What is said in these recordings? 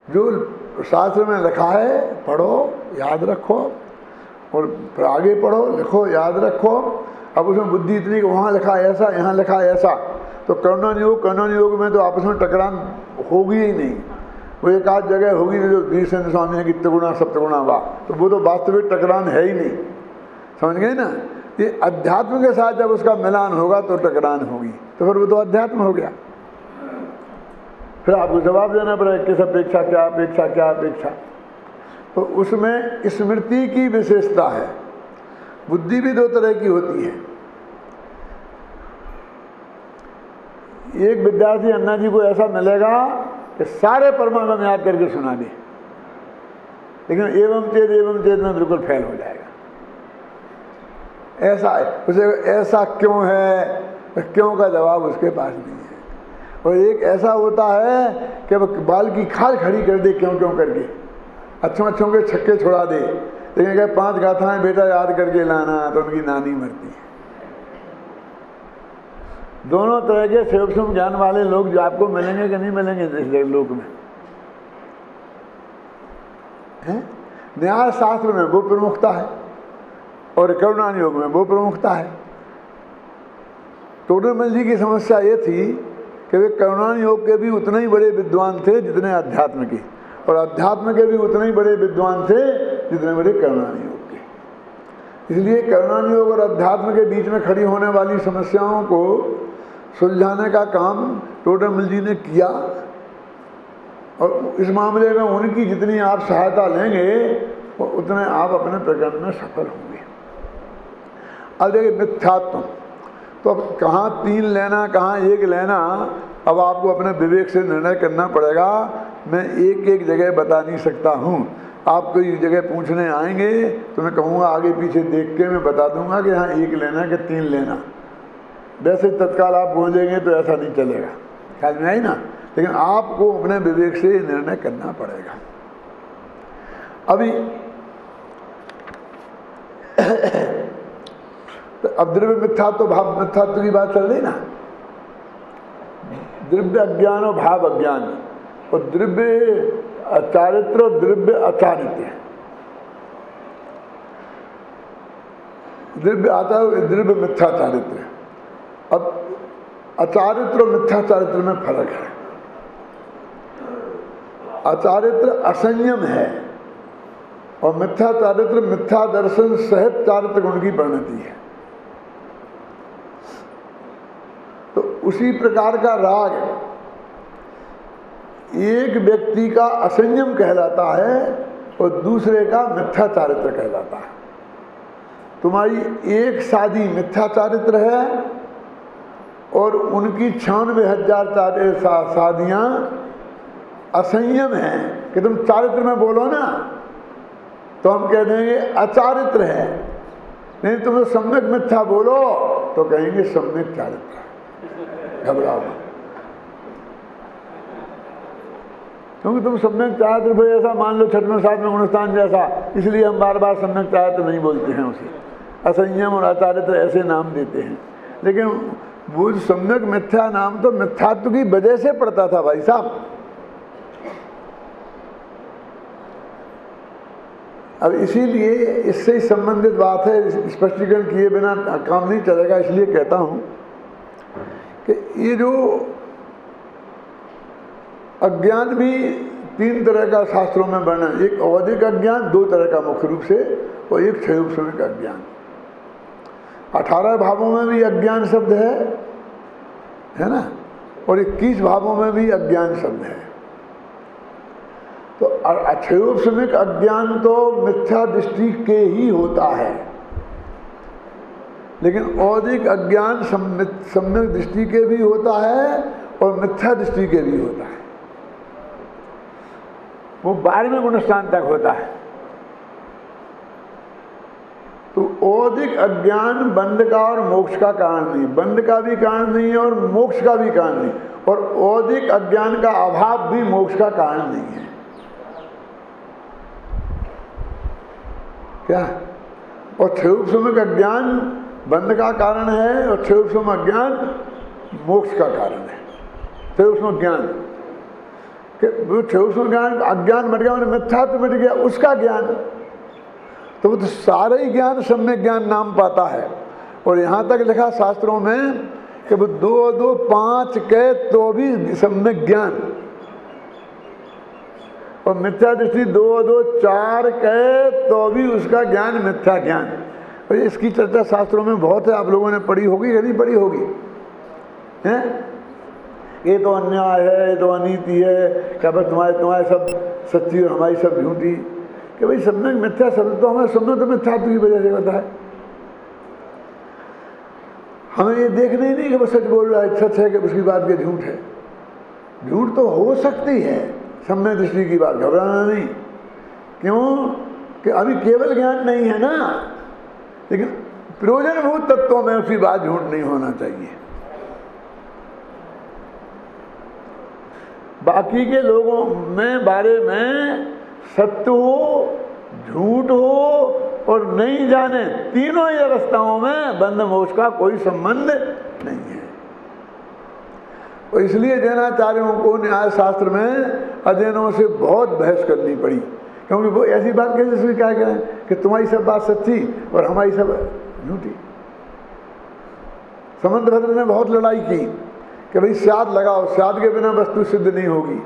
जो शास्त्र में लिखा है पढ़ो, याद रखो, और फिर आगे पढ़ो, लिखो, याद रखो। अब उसमें बुद्धि इतनी कि वहाँ लिखा ऐसा, यहाँ लिखा ऐसा, तो कर्णन योग में तो आपस में टकरान होगी ही नहीं। वो एक आध जगह होगी जो वीरचंद्र स्वामी है कि त्रिगुणा सप्तगुणा वाह, तो वो तो वास्तविक टकरान है ही नहीं। समझ गए ना? ये अध्यात्म के साथ जब उसका मिलान होगा तो टकरान होगी, तो फिर वो तो अध्यात्म हो गया। फिर आपको जवाब देना पड़ेगा किस अपेक्षा, क्या अपेक्षा, क्या अपेक्षा। तो उसमें स्मृति की विशेषता है। बुद्धि भी दो तरह की होती है। एक विद्यार्थी अन्ना जी को ऐसा मिलेगा कि सारे परमागम याद करके सुना दे, लेकिन एवं चेत में बिल्कुल फेल हो जाएगा। ऐसा है, उसे ऐसा क्यों है, क्यों का जवाब उसके पास नहीं है। और एक ऐसा होता है कि वह बाल की खाल खड़ी कर दे क्यों क्यों करके, अच्छों के छक्के छुड़ा दे, लेकिन क्या 5 गाथाएं बेटा याद करके लाना, तो उनकी नानी मरती है। दोनों तरह के सूक्ष्म ज्ञान वाले लोग जो आपको मिलेंगे कि नहीं मिलेंगे इस लोक में, हैं? न्याय शास्त्र में वो प्रमुखता है और करुणान योग में वो प्रमुखता है। टोडरमल जी की समस्या ये थी कि वे करुणान योग के भी उतने ही बड़े विद्वान थे जितने अध्यात्म के, और अध्यात्म के भी उतने ही बड़े विद्वान थे जितने बड़े करुणान योग के। इसलिए करुणान योग और अध्यात्म के बीच में खड़ी होने वाली समस्याओं को सुलझाने का काम टोडरमल जी ने किया, और इस मामले में उनकी जितनी आप सहायता लेंगे उतने आप अपने प्रकरण में सफल होंगे। अब देखिए मिथ्यात्व, तो अब कहाँ 3 लेना, कहाँ 1 लेना, अब आपको अपने विवेक से निर्णय करना पड़ेगा। मैं एक जगह बता नहीं सकता हूँ। आप कोई जगह पूछने आएंगे तो मैं कहूँगा आगे पीछे देख के मैं बता दूंगा कि हाँ 1 लेना कि 3 लेना। वैसे तत्काल आप बोलेंगे तो ऐसा नहीं चलेगा, ख्याल में आई ना। लेकिन आपको अपने विवेक से निर्णय करना पड़ेगा। अभी तो अब द्रव्य मिथ्यात्व भाव मिथ्यात्व की बात चल रही ना। द्रव्य अज्ञान और भाव अज्ञान, और द्रव्य चारित्र और द्रव्य अचारित्र। द्रव्य आता है द्रव्य मिथ्या चारित्र। अब अचारित्र और मिथ्या चारित्र में फर्क है। अचारित्र असंयम है और मिथ्या चारित्र मिथ्या दर्शन सहित चारित्र गुण की परिणति है। तो उसी प्रकार का राग एक व्यक्ति का असंयम कहलाता है और दूसरे का मिथ्या चारित्र कहलाता है। तुम्हारी एक शादी मिथ्या चारित्र है और उनकी 96,000 शादियां असंयम हैं कि तुम चारित्र में बोलो ना, तो हम कह देंगे अचारित्र है। नहीं तुम सम्यक मिथ्या बोलो तो कहेंगे सम्यक चारित्र। घबराओ, क्योंकि तुम सम्यक चारित्र भाई ऐसा मान लो 6वें 7वें गुणस्थान जैसा, इसलिए हम बार बार सम्यक चारित्र नहीं बोलते हैं उसे। असंयम और अचारित्र ऐसे नाम देते हैं, लेकिन वो सम्यक मिथ्या नाम तो मिथ्यात्व की वजह से पड़ता था भाई साहब। अब इसीलिए इससे ही संबंधित बात है, स्पष्टीकरण किए बिना काम नहीं चलेगा। इसलिए कहता हूं कि ये जो अज्ञान भी 3 तरह का शास्त्रों में वर्णन, एक औधिक अज्ञान 2 तरह का मुख्य रूप से, और एक क्षयोपशमिक अज्ञान। 18 भावों में भी अज्ञान शब्द है ना, और 21 भावों में भी अज्ञान शब्द है। तो क्षयोपशमिक अज्ञान तो मिथ्या दृष्टि के ही होता है, लेकिन औधिक अज्ञान सम्यक दृष्टि के भी होता है और मिथ्या दृष्टि के भी होता है। वो 12वें गुणस्थान तक होता है। तो औधिक अज्ञान बंध का और मोक्ष का कारण नहीं, बंध का भी कारण नहीं है और मोक्ष का भी कारण नहीं, और औधिक अज्ञान का अभाव भी मोक्ष का कारण नहीं है। क्या? और क्षयोपशमिक अज्ञान बंध का कारण है और क्षयोपशम अज्ञान मोक्ष का कारण है। क्षयोपशम ज्ञान कि वो उसमें ज्ञान, अज्ञान मिट गया, मिथ्यात्व मिट गया, उसका ज्ञान। तो वो तो सारा ही ज्ञान सम्यक ज्ञान नाम पाता है। और यहाँ तक लिखा शास्त्रों में कि वो 2 2 5 के तो भी सम्यक ज्ञान, और मिथ्या दृष्टि 2 2 4 के तो भी उसका ज्ञान मिथ्या ज्ञान। और इसकी चर्चा शास्त्रों में बहुत है, आप लोगों ने पढ़ी होगी या नहीं पढ़ी होगी, हैं? ये तो अन्याय है, ये तो अनीति है, क्या बस तुम्हारे सब सच्ची और हमारी सब झूठी, कि भाई सम्यक मिथ्या शब्द तो हमारे सम्यक तो मिथ्यात्व की वजह से होता है। हमें ये देखना ही नहीं कि वो सच बोल रहा है, सच है कि उसकी बात के झूठ है। झूठ तो हो सकती है, सम्यक दृष्टि की बात, घबराना नहीं। क्यों कि अभी केवल ज्ञान नहीं है ना, लेकिन प्रयोजनभूत तत्वों में उसकी बात झूठ नहीं होना चाहिए। बाकी के लोगों में बारे में सत्य हो, झूठ हो और नहीं जाने, तीनों ही अवस्थाओं में बंध मोक्ष का कोई संबंध नहीं है। और इसलिए जैनाचार्यों को न्याय शास्त्र में अध्ययनों से बहुत बहस करनी पड़ी, क्योंकि वो ऐसी बात कैसे स्वीकार करें कि तुम्हारी सब बात सच्ची और हमारी सब झूठी। समंतभद्र ने बहुत लड़ाई की कि भाई स्याद लगाओ, स्याद के बिना वस्तु सिद्ध नहीं होगी।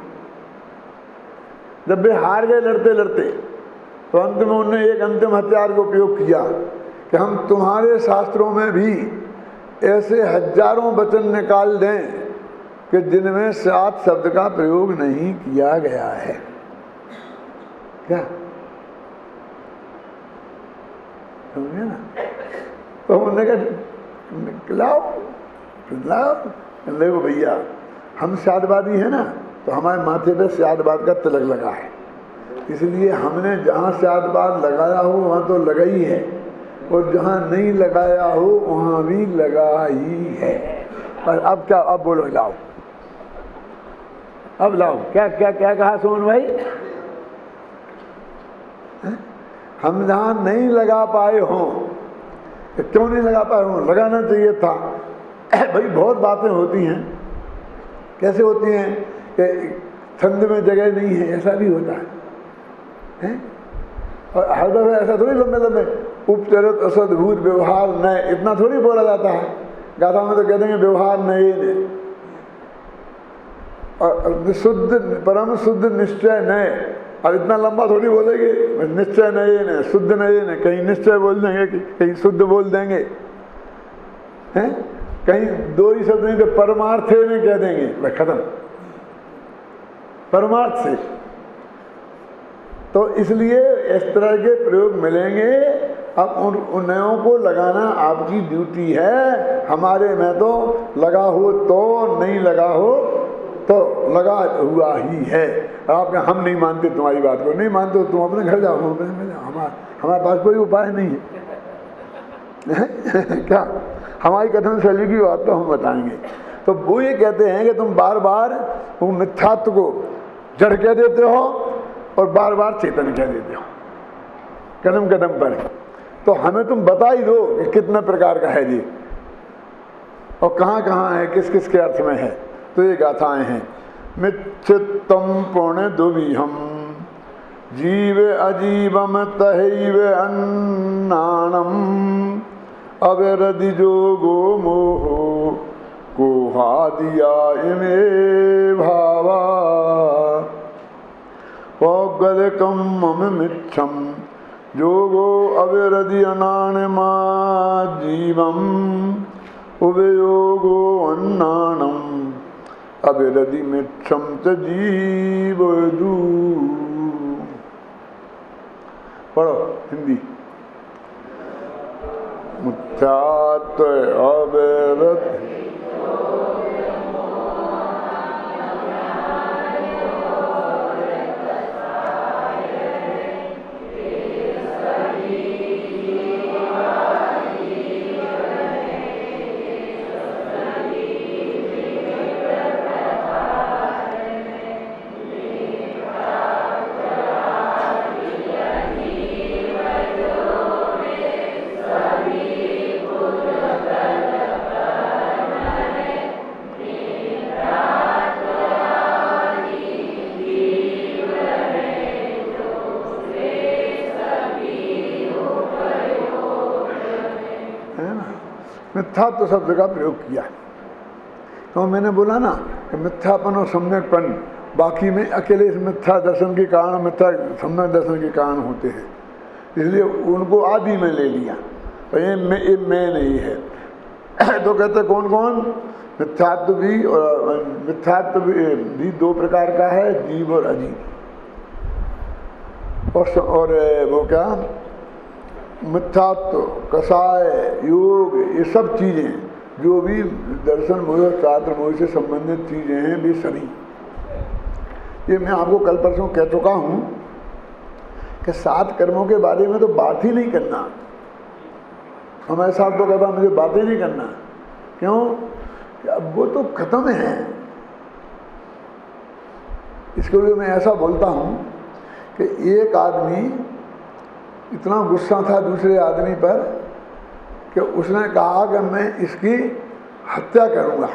जब वे हार गए लड़ते लड़ते, तो अंत में उन्होंने एक अंतिम हथियार का उपयोग किया कि हम तुम्हारे शास्त्रों में भी ऐसे हजारों वचन निकाल दें कि जिनमें स्याद शब्द का प्रयोग नहीं किया गया है। क्या समझे ना? तो उन्होंने कहा लाओ, देखो भैया हम स्यादवादी हैं ना, तो हमारे माथे पे स्यादवाद का तिलक लगा है, इसलिए हमने जहाँ स्यादवाद लगाया हो वहाँ तो लगा ही है, और जहाँ नहीं लगाया हो वहाँ भी लगा ही है। पर अब क्या, अब बोलो, लाओ, अब लाओ। क्या क्या क्या कहा सोन भाई? हम जहाँ नहीं लगा पाए हों, क्यों नहीं लगा पाए हों? लगाना चाहिए था। भाई बहुत बातें होती हैं, कैसे होती हैं कि ठंड में जगह नहीं है, ऐसा भी होता है? और हर दफे ऐसा थोड़ी लंबे लंबे उपचरित असदभूत व्यवहार नए, इतना थोड़ी बोला जाता है। गाथा में तो कह देंगे व्यवहार नए ने, और शुद्ध परम शुद्ध निश्चय नए, और इतना लंबा थोड़ी बोलेंगे निश्चय नए ने, शुद्ध नए ने। कहीं निश्चय बोल देंगे, कहीं शुद्ध बोल देंगे, हैं? कहीं 2 ही शब्द नहीं तो परमार्थे में कह देंगे, बस खत्म, परमार्थ से। तो इसलिए इस तरह के प्रयोग मिलेंगे। अब उन नयों को लगाना आपकी ड्यूटी है। हमारे में तो लगा हो तो, नहीं लगा हो तो लगा हुआ ही है। आप हम नहीं मानते तुम्हारी बात को, नहीं मानते हो तुम अपने घर जाओ, हमारे पास कोई उपाय नहीं है। क्या हमारी कथन शैली की बात तो हम बताएंगे। तो वो ये कहते हैं कि तुम बार बार वो मिथ्यात्व को जड़ कह देते हो और बार बार चेतन कह देते हो कदम कदम पर। तो हमें तुम बता ही दो कि कितने प्रकार का है ये और कहाँ कहाँ है, किस किस के अर्थ में है। तो ये गाथाएं हैं। मिच्छित्तम पुण्य दुविहम जीव अजीवम तहैव अन्नानम अविरधि जोगो मोहो कोहादिया इमे भावा पौगलकम मम मिच्छम जोगो अविरधि अनानमा जीवम उभयोगो अन्नानम अविरधि मिच्छम च जीवदू। पढ़ो हिंदी। मिथ्यात्व अविरधि मिथ्यात्व शब्द का प्रयोग किया। तो मैंने बोला ना कि मिथ्यापन और सम्यकपन बाकी में अकेले इस मिथ्या दर्शन के कारण, मिथ्या सम्यक दर्शन के कारण होते हैं, इसलिए उनको आदि में ले लिया। तो ये मैं नहीं है। तो कहते कौन कौन? मिथ्यात्व भी, और मिथ्यात्व भी दो प्रकार का है, जीव और अजीव। और वो क्या, मिथ्यात्व, कषाय, योग, ये सब चीज़ें जो भी दर्शन मोह शास्त्र मोह से संबंधित चीज़ें हैं, भी सभी, ये मैं आपको कल परसों कह चुका हूँ कि 7 कर्मों के बारे में तो बात ही नहीं करना। हमारे साथ तो कहता मुझे बात ही नहीं करना। क्यों? कि अब वो तो खत्म है। इसके लिए मैं ऐसा बोलता हूँ कि एक आदमी इतना गुस्सा था दूसरे आदमी पर कि उसने कहा कि मैं इसकी हत्या करूँगा।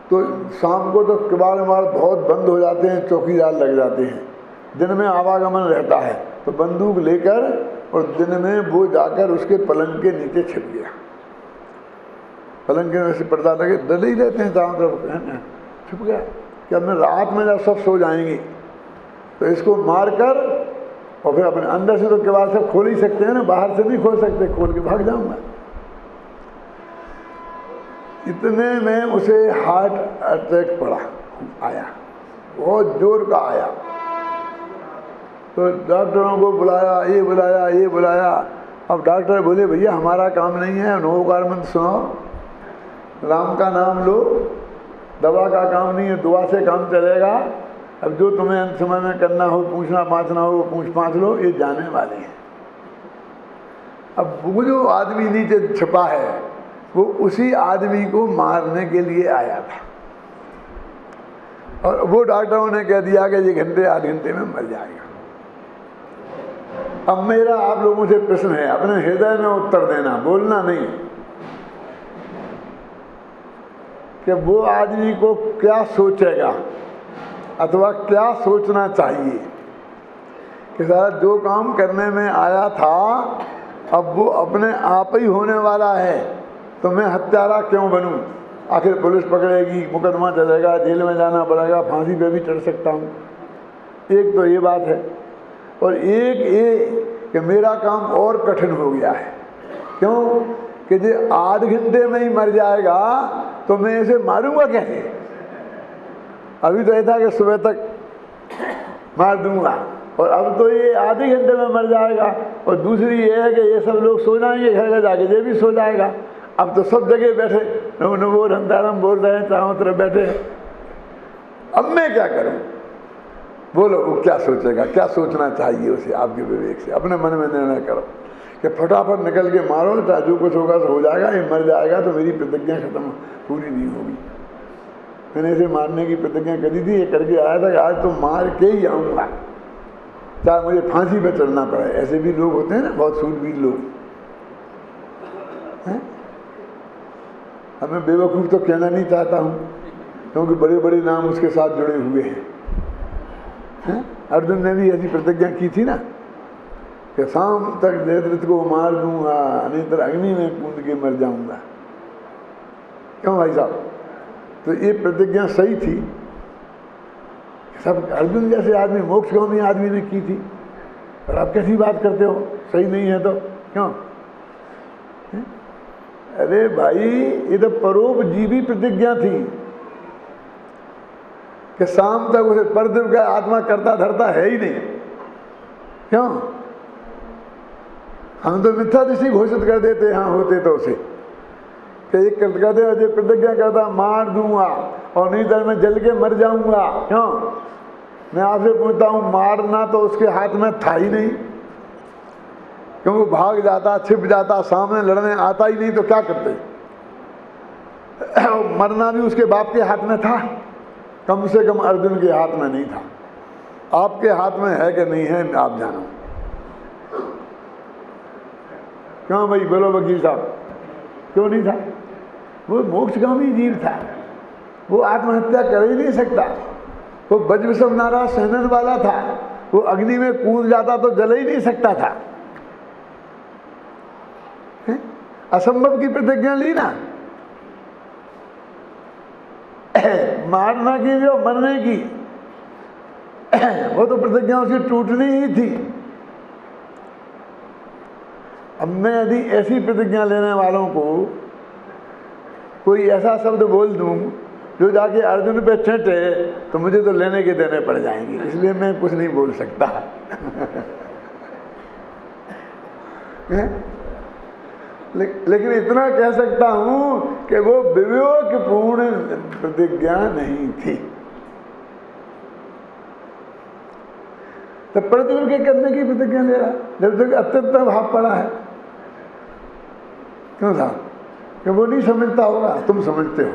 तो शाम को तो किवाड़ विवाड़ बहुत बंद हो जाते हैं, चौकीदार लग जाते हैं, दिन में आवागमन रहता है। तो बंदूक लेकर और दिन में वो जाकर उसके पलंग के नीचे छिप गया। पलंग के में से पर्दा लगे, डले ही रहते हैं चारों तरफ, छिप गया कि अब मैं रात में जब सब सो जाएंगे तो इसको मार कर, और फिर अपने अंदर से तो किवाड़ सब खोल ही सकते हैं ना, बाहर से नहीं खोल सकते, खोल के भाग जाऊंगा। इतने में उसे हार्ट अटैक पड़ा, आया, बहुत जोर का आया। तो डॉक्टरों को बुलाया, ये बुलाया, ये बुलाया। अब डॉक्टर बोले भैया हमारा काम नहीं है, नमोकार मंत्र सुनाओ, राम का नाम लो, दवा का काम नहीं है, दुआ से काम चलेगा। अब जो तुम्हें अंत समय में करना हो, पूछना पाछना हो, वो पूछ पाछ लो, ये जाने वाले हैं। अब वो जो आदमी नीचे छिपा है वो उसी आदमी को मारने के लिए आया था, और वो डॉक्टरों ने कह दिया कि ये घंटे 8 घंटे में मर जाएगा। अब मेरा आप लोगों से प्रश्न है, अपने हृदय में उत्तर देना, बोलना नहीं, कि वो आदमी को क्या सोचेगा अथवा क्या सोचना चाहिए कि सारा जो काम करने में आया था अब वो अपने आप ही होने वाला है, तो मैं हत्यारा क्यों बनूं? आखिर पुलिस पकड़ेगी, मुकदमा चलेगा, जेल में जाना पड़ेगा, फांसी पे भी चढ़ सकता हूँ। एक तो ये बात है, और एक ये कि मेरा काम और कठिन हो गया है। क्यों? कि जो 8 घंटे में ही मर जाएगा तो मैं इसे मारूंगा कैसे? अभी तो ये था कि सुबह तक मार दूंगा, और अब तो ये आधे घंटे में मर जाएगा। और दूसरी ये है कि ये सब लोग सो जाएंगे, घर घर जाके ये भी सो जाएगा। अब तो सब जगह बैठे नमो नमो रंतारम बोल रहे हैं, चारों तरफ बैठे। अब मैं क्या करूं? बोलो, वो क्या सोचेगा? क्या सोचना चाहिए उसे? आपके विवेक से अपने मन में निर्णय करो कि फटाफट निकल के मारो, चाहे जो कुछ होगा तो हो जाएगा, ये मर जाएगा तो मेरी प्रतिज्ञा खत्म, पूरी नहीं होगी। मैंने इसे मारने की प्रतिज्ञा करी थी, ये करके आया था कि आज तो मार के ही आऊँगा, चाहे मुझे फांसी पे चढ़ना पड़े। ऐसे भी लोग होते हैं ना, बहुत सूरवीर लोग हैं। अब मैं बेवकूफ़ तो कहना नहीं चाहता हूँ, क्योंकि बड़े बड़े नाम उसके साथ जुड़े हुए हैं। अर्जुन ने भी ऐसी प्रतिज्ञा की थी ना कि शाम तक जयद्रथ को मार दूंगा, नहीं तो अग्नि में कूद के मर जाऊंगा। क्यों भाई साहब? तो ये प्रतिज्ञा सही थी, सब अर्जुन जैसे आदमी, मोक्षगामी आदमी ने की थी। और आप कैसी बात करते हो, सही नहीं है तो क्यों? अरे भाई, ये तो परोपजीवी प्रतिज्ञा थी कि शाम तक उसे परदेव का आत्मा करता धरता है ही नहीं। क्यों? हम तो मिथ्या दृष्टि घोषित कर देते, हाँ होते तो उसे कि एक कहते अजय प्रतिज्ञा करता मार दूंगा और नहीं तो मैं जल के मर जाऊंगा। क्यों? मैं आपसे पूछता हूँ, मारना तो उसके हाथ में था ही नहीं, क्योंकि भाग जाता, छिप जाता, सामने लड़ने आता ही नहीं तो क्या करते? मरना भी उसके बाप के हाथ में था, कम से कम अर्जुन के हाथ में नहीं था। आपके हाथ में है कि नहीं है आप जानो। क्यों भाई, बोलो वकील साहब, क्यों नहीं था? वो मोक्षगामी जीव था, वो आत्महत्या कर ही नहीं सकता। वो वज्रसम नारा सहनन वाला था, वो अग्नि में कूद जाता तो जल ही नहीं सकता था। असंभव की प्रतिज्ञा ली ना, मारना की जो मरने की, वो तो प्रतिज्ञा उसकी टूटनी ही थी। अब मैं यदि ऐसी प्रतिज्ञा लेने वालों को कोई ऐसा शब्द बोल दूं जो जाके अर्जुन पे छेटे तो मुझे तो लेने के देने पड़ जाएंगे, इसलिए मैं कुछ नहीं बोल सकता। लेकिन इतना कह सकता हूं कि वो विवेकपूर्ण प्रतिज्ञा नहीं थी। तो प्रतिज्ञा के करने की प्रतिज्ञा ले रहा जब तक अत्यंत भाव पड़ा है। क्यों था कि वो नहीं समझता होगा, तुम समझते हो,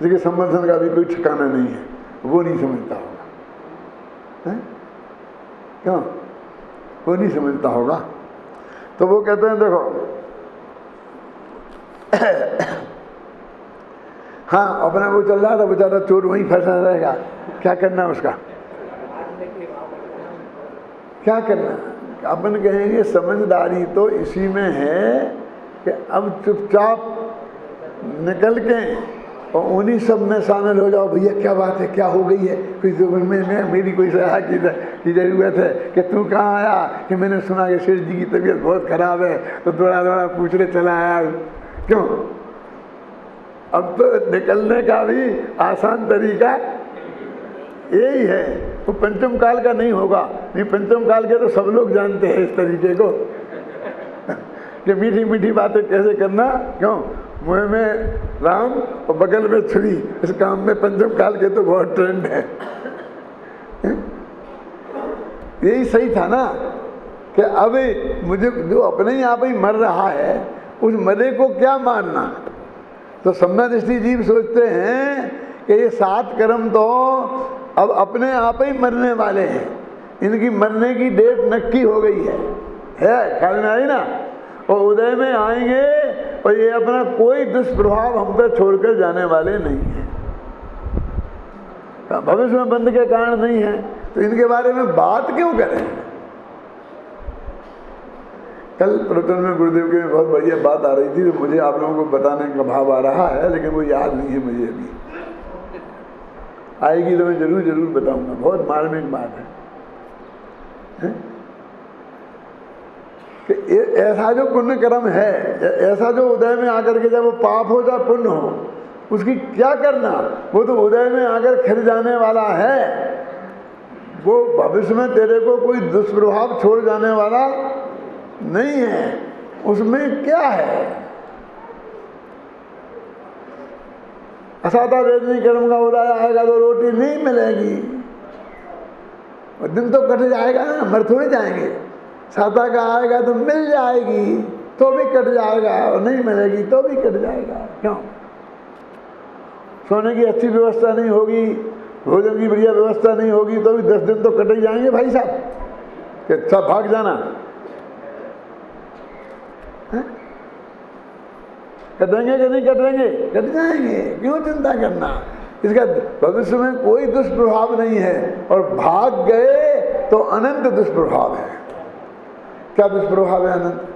लेकिन समर्थन का भी कोई ठिकाना नहीं है, वो नहीं समझता होगा। है? क्यों? वो नहीं समझता होगा। तो वो कहते हैं देखो हाँ, अपना वो चल रहा था बेचारा चोर वहीं फंसा रहेगा, क्या करना उसका, क्या करना। अपन कहेंगे समझदारी तो इसी में है कि अब चुपचाप निकल के और उन्हीं सब में शामिल हो जाओ। भैया क्या बात है, क्या हो गई है, मैं मेरी कोई सलाह की ज़रूरत है कि तू कहाँ आया, कि मैंने सुना कि शेर जी की तबीयत बहुत ख़राब है तो थोड़ा पूछने चला आया। क्यों? अब तो निकलने का भी आसान तरीका यही है। वो पंचम काल का नहीं होगा, नहीं पंचम काल के तो सब लोग जानते हैं इस तरीके को कि मीठी मीठी बातें कैसे करना। क्यों? मुँह में राम और बगल में छुरी, इस काम में पंचम काल के तो बहुत ट्रेंड है। यही सही था ना कि अब मुझे जो अपने ही आप ही मर रहा है उस मरे को क्या मारना। तो सम्यदृष्टि जीव सोचते हैं कि ये 7 कर्म तो अब अपने आप ही मरने वाले हैं, इनकी मरने की डेट नक्की हो गई है ख्याल में आई ना। और उदय में आएंगे और ये अपना कोई दुष्प्रभाव हम पे छोड़कर जाने वाले नहीं हैं, भविष्य में बंध के कारण नहीं है, तो इनके बारे में बात क्यों करें। कल प्रवचन में गुरुदेव की बहुत बढ़िया बात आ रही थी तो मुझे आप लोगों को बताने का भाव आ रहा है, लेकिन वो याद नहीं है मुझे अभी। आएगी तो मैं जरूर बताऊंगा, बहुत मार्मिक बात है कि ऐसा जो पुण्य कर्म है, ऐसा जो उदय में आकर के जब वो पाप हो या पुण्य हो, उसकी क्या करना, वो तो उदय में आकर खिल जाने वाला है। वो भविष्य में तेरे को कोई दुष्प्रभाव छोड़ जाने वाला नहीं है, उसमें क्या है। असाता वेदनी कर्म का उदय आएगा तो रोटी नहीं मिलेगी, और दिन तो कट जाएगा ना, मर थोड़ी जाएंगे। साता का आएगा तो मिल जाएगी तो भी कट जाएगा, और नहीं मिलेगी तो भी कट जाएगा। क्यों? सोने की अच्छी व्यवस्था नहीं होगी, भोजन की बढ़िया व्यवस्था नहीं होगी तो भी 10 दिन तो कट ही जाएंगे भाई साहब, कि सब भाग जाना। कटेंगे कि नहीं कटेंगे? कट जाएंगे, क्यों चिंता करना। इसका भविष्य में कोई दुष्प्रभाव नहीं है, और भाग गए तो अनंत दुष्प्रभाव है। क्या दुष्प्रभाव है अनंत?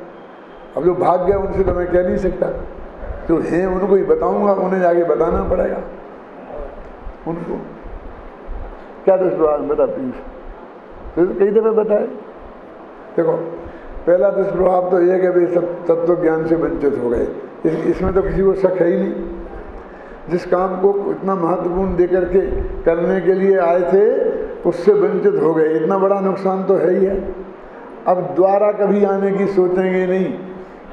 अब जो भाग गए उनसे तो मैं कह नहीं सकता, जो हैं उनको ही बताऊंगा, उन्हें जाके बताना पड़ेगा उनको क्या दुष्प्रभाव बता प्लीज। तो कई दफे बताए। देखो पहला दुष्प्रभाव तो यह कि भाई सब तत्व ज्ञान से वंचित हो गए, इसमें तो किसी को शक है ही नहीं। जिस काम को इतना महत्वपूर्ण देकर के करने के लिए आए थे उससे वंचित हो गए, इतना बड़ा नुकसान तो है ही है। अब दोबारा कभी आने की सोचेंगे नहीं,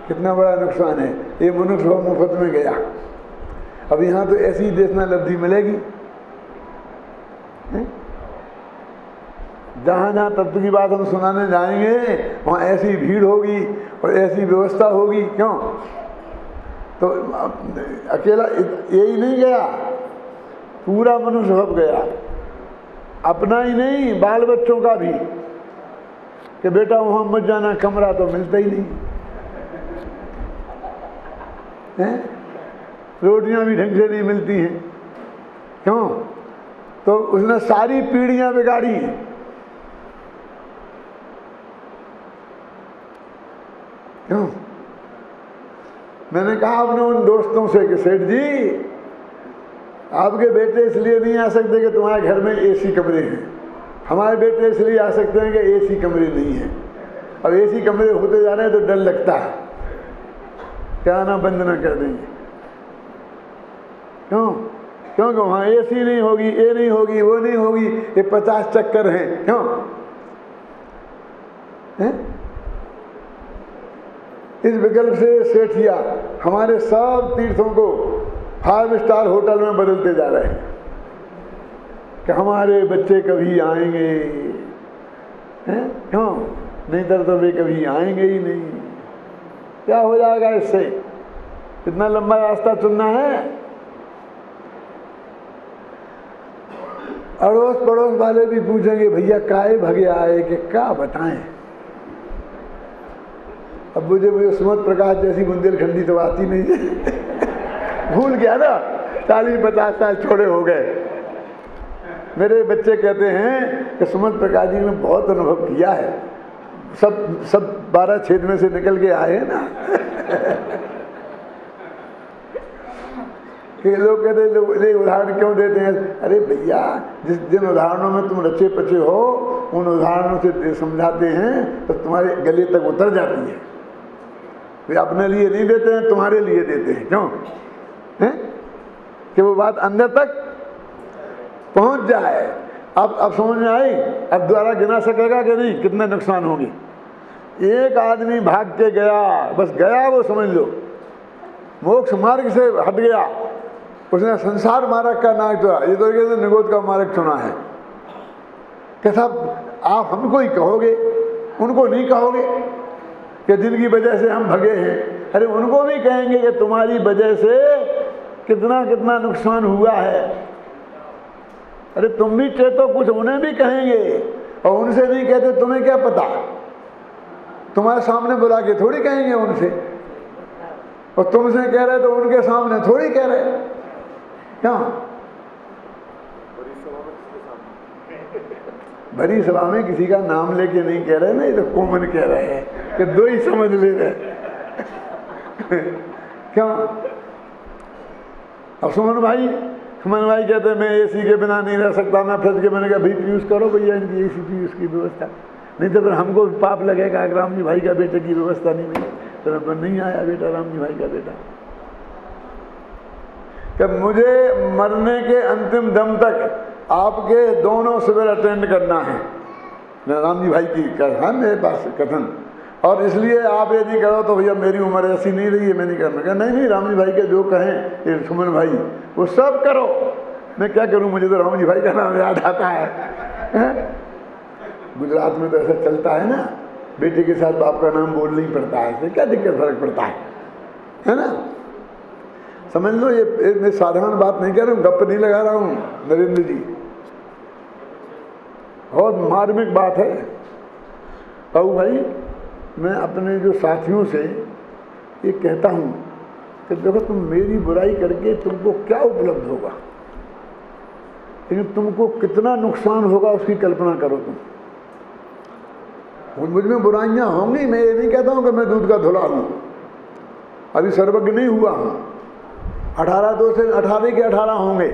कितना बड़ा नुकसान है। ये मनुष्य मुफ्त में गया, अब यहाँ तो ऐसी देखना लब्धि मिलेगी। जहाँ जहाँ तत्व की बात हम सुनाने जाएंगे वहाँ ऐसी भीड़ होगी और ऐसी व्यवस्था होगी। क्यों? तो अकेला यही नहीं गया, पूरा मनुष्य हब गया, अपना ही नहीं बाल बच्चों का भी, कि बेटा वहाँ मत जाना, कमरा तो मिलता ही नहीं है, रोटियां भी ढंग से नहीं मिलती हैं। क्यों? तो उसने सारी पीढ़ियां बिगाड़ी हैं। क्यों? मैंने कहा अपने उन दोस्तों से कि सेठ जी आपके बेटे इसलिए नहीं आ सकते कि तुम्हारे घर में एसी कमरे हैं, हमारे बेटे इसलिए आ सकते हैं कि एसी कमरे नहीं हैं। अब एसी कमरे होते जा रहे हैं तो डर लगता है क्या ना बंद ना कर देंगे। क्यों? क्योंकि वहाँ एसी नहीं होगी, ये नहीं होगी, वो नहीं होगी, ये 50 चक्कर हैं। क्यों है? इस विकल्प से सेठिया हमारे सब तीर्थों को 5 स्टार होटल में बदलते जा रहे हैं कि हमारे बच्चे कभी आएंगे हैं। क्यों? नहीं तो वे कभी आएंगे ही नहीं। क्या हो जाएगा इससे? इतना लंबा रास्ता चुनना है। अड़ोस पड़ोस वाले भी पूछेंगे भैया काहे भगे आए कि क्या बताएं। अब मुझे सुमत प्रकाश जैसी बुंदेलखंडी तो आती नहीं है भूल गया ना, 40-50 साल छोड़े हो गए। मेरे बच्चे कहते हैं कि सुमत प्रकाश जी ने बहुत अनुभव किया है, सब 12 छेद में से निकल के आए हैं ना कि लोग कहते हैं उदाहरण क्यों देते हैं? अरे भैया जिन उदाहरणों में तुम रचे पचे हो उन उदाहरणों से समझाते हैं तो तुम्हारे गले तक उतर जाती है। वे अपने लिए नहीं देते हैं, तुम्हारे लिए देते हैं। क्यों है? कि वो बात अंदर तक पहुंच जाए। अब समझ में आई? अब दोबारा गिना सकेगा कि नहीं कितने नुकसान होंगे। एक आदमी भाग के गया, बस गया वो समझ लो, मोक्ष मार्ग से हट गया, उसने संसार मार्ग का नाम चुना। ये तो कहते निगोद का मार्ग चुना है। कि साहब आप हमको ही कहोगे, उनको नहीं कहोगे कि जिनकी वजह से हम भगे हैं। अरे उनको भी कहेंगे कि तुम्हारी वजह से कितना कितना नुकसान हुआ है। अरे तुम भी चेतो, कुछ उन्हें भी कहेंगे और उनसे नहीं कहते तुम्हें क्या पता। तुम्हारे सामने बुला के थोड़ी कहेंगे उनसे, और तुमसे कह रहे तो उनके सामने थोड़ी कह रहे। क्या भरी सभा में किसी का नाम लेके नहीं कह रहे ना, ये तो कॉमन कह रहे हैं कि दो ही समझ ले रहे क्यों? अब सुमन भाई कहते हैं मैं एसी के बिना नहीं रह सकता, मैं फंस के। मैंने कहा भाई पीयूष करो भैया इनकी एसी पीयूष की व्यवस्था, नहीं तो फिर हमको पाप लगेगा। राम जी भाई का बेटे की व्यवस्था नहीं मिली तो नहीं आया बेटा राम जी भाई का बेटा। कि मुझे मरने के अंतिम दम तक आपके दोनों शिविर अटेंड करना है। राम जी भाई की है मेरे पास कथन, और इसलिए आप ये नहीं करो तो भैया मेरी उम्र ऐसी नहीं रही है, मैं नहीं करना। क्या नहीं राम जी भाई के जो कहें ये सुमन भाई वो सब करो। मैं क्या करूं, मुझे तो राम जी भाई का नाम याद आता है। गुजरात में तो ऐसा चलता है ना, बेटे के साथ बाप का नाम बोलना ही पड़ता है, इससे क्या दिक्कत फर्क पड़ता है ना। समझ लो ये मैं साधारण बात नहीं कह रहा हूँ, गप नहीं लगा रहा हूँ नरेंद्र जी, बहुत मार्मिक बात है। कहूँ भाई मैं अपने जो साथियों से ये कहता हूँ कि देखो तुम मेरी बुराई करके तुमको क्या उपलब्ध होगा, लेकिन तुमको कितना नुकसान होगा उसकी कल्पना करो तुम। मुझ में बुराइयाँ होंगी, मैं ये नहीं कहता हूँ कि मैं दूध का धुला हूँ, अभी सर्वज्ञ नहीं हुआ हूँ। 18 से 18 के 18 होंगे,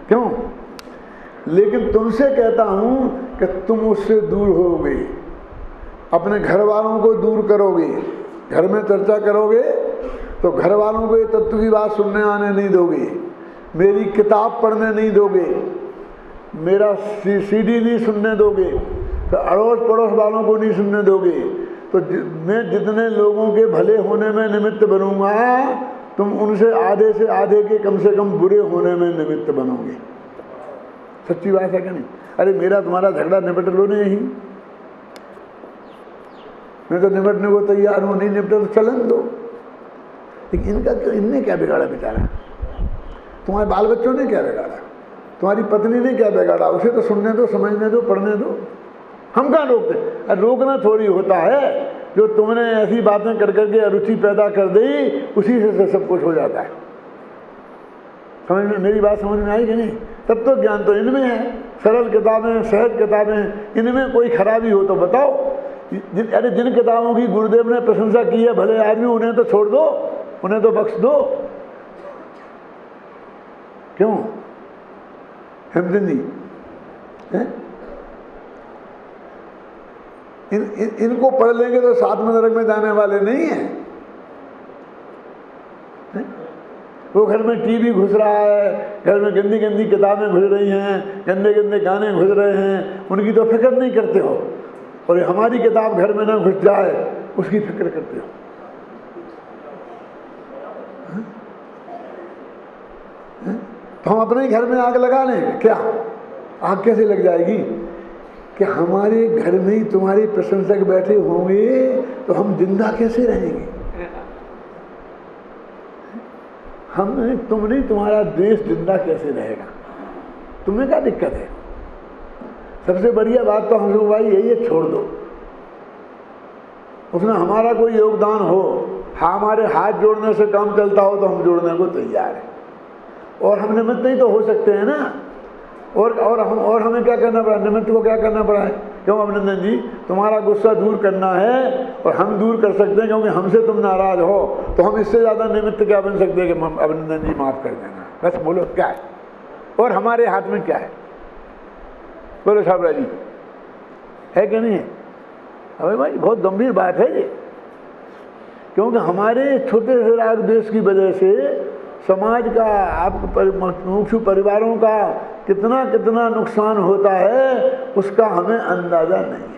क्यों? लेकिन तुमसे कहता हूँ कि तुम उससे दूर होगे, अपने घर वालों को दूर करोगे। घर में चर्चा करोगे तो घर वालों को ये तत्व की बात सुनने आने नहीं दोगे, मेरी किताब पढ़ने नहीं दोगे, मेरा सीडी नहीं सुनने दोगे, तो अड़ोस पड़ोस वालों को नहीं सुनने दोगे। तो मैं जितने लोगों के भले होने में निमित्त बनूंगा, तुम उनसे आधे से आधे के कम से कम बुरे होने में निमित्त बनोगे। सच्ची बात है क्या नहीं? अरे मेरा तुम्हारा झगड़ा निपट लो नहीं, मैं तो निपटने को तैयार हूँ, नहीं निपटे तो चलन दो। लेकिन इनका क्यों, इनने क्या बिगाड़ा बेचारा? तुम्हारे बाल बच्चों ने क्या बिगाड़ा? तुम्हारी पत्नी ने क्या बिगाड़ा? उसे तो सुनने दो, समझने दो, पढ़ने दो। हम कहाँ रोकते? रोकना थोड़ी होता है, जो तुमने ऐसी बातें कर करके अरुचि पैदा कर दी उसी से सब कुछ हो जाता है। समझ में, मेरी बात समझ में आई कि नहीं? तब तो ज्ञान तो इनमें है, सरल किताबें, सहज किताबें, इनमें कोई खराबी हो तो बताओ। अरे जिन किताबों की गुरुदेव ने प्रशंसा की है भले आदमी, उन्हें तो छोड़ दो, उन्हें तो बख्श दो। क्यों? हिमदंदी इनको पढ़ लेंगे तो साथ में नरक में जाने वाले नहीं हैं। वो घर में टीवी घुस रहा है, घर में गंदी गंदी किताबें घुस रही हैं, गंदे गंदे गाने घुस रहे हैं, उनकी तो फिक्र नहीं करते हो। और हमारी किताब घर में ना घुस जाए उसकी फिक्र करते हो। तो हम अपने ही घर में आग लगा लें क्या? आग कैसे लग जाएगी? कि हमारे घर में ही तुम्हारे प्रशंसक बैठे होंगे तो हम जिंदा कैसे रहेंगे? हम नहीं, तुम नहीं, तुम्हारा देश जिंदा कैसे रहेगा? तुम्हें क्या दिक्कत है? सबसे बढ़िया बात तो हमसे भाई यही है, छोड़ दो। उसमें हमारा कोई योगदान हो, हमारे हाथ जोड़ने से काम चलता हो तो हम जोड़ने को तैयार हैं। और हम निमित्त नहीं तो हो सकते हैं ना। और हमें क्या करना पड़ा? निमित्त को क्या करना पड़ा है? क्यों अभिनंदन जी, तुम्हारा गुस्सा दूर करना है और हम दूर कर सकते हैं क्योंकि हमसे तुम नाराज हो, तो हम इससे ज़्यादा निमित्त क्या बन सकते हैं कि अभिनंदन जी माफ़ कर देना। बस बोलो क्या है, और हमारे हाथ में क्या है? बोलो साहब जी, है कि नहीं है? अरे भाई बहुत गंभीर बात है ये, क्योंकि हमारे छोटे से राग देश की वजह से समाज का, आप मुख्य परिवारों का कितना कितना नुकसान होता है उसका हमें अंदाज़ा नहीं है।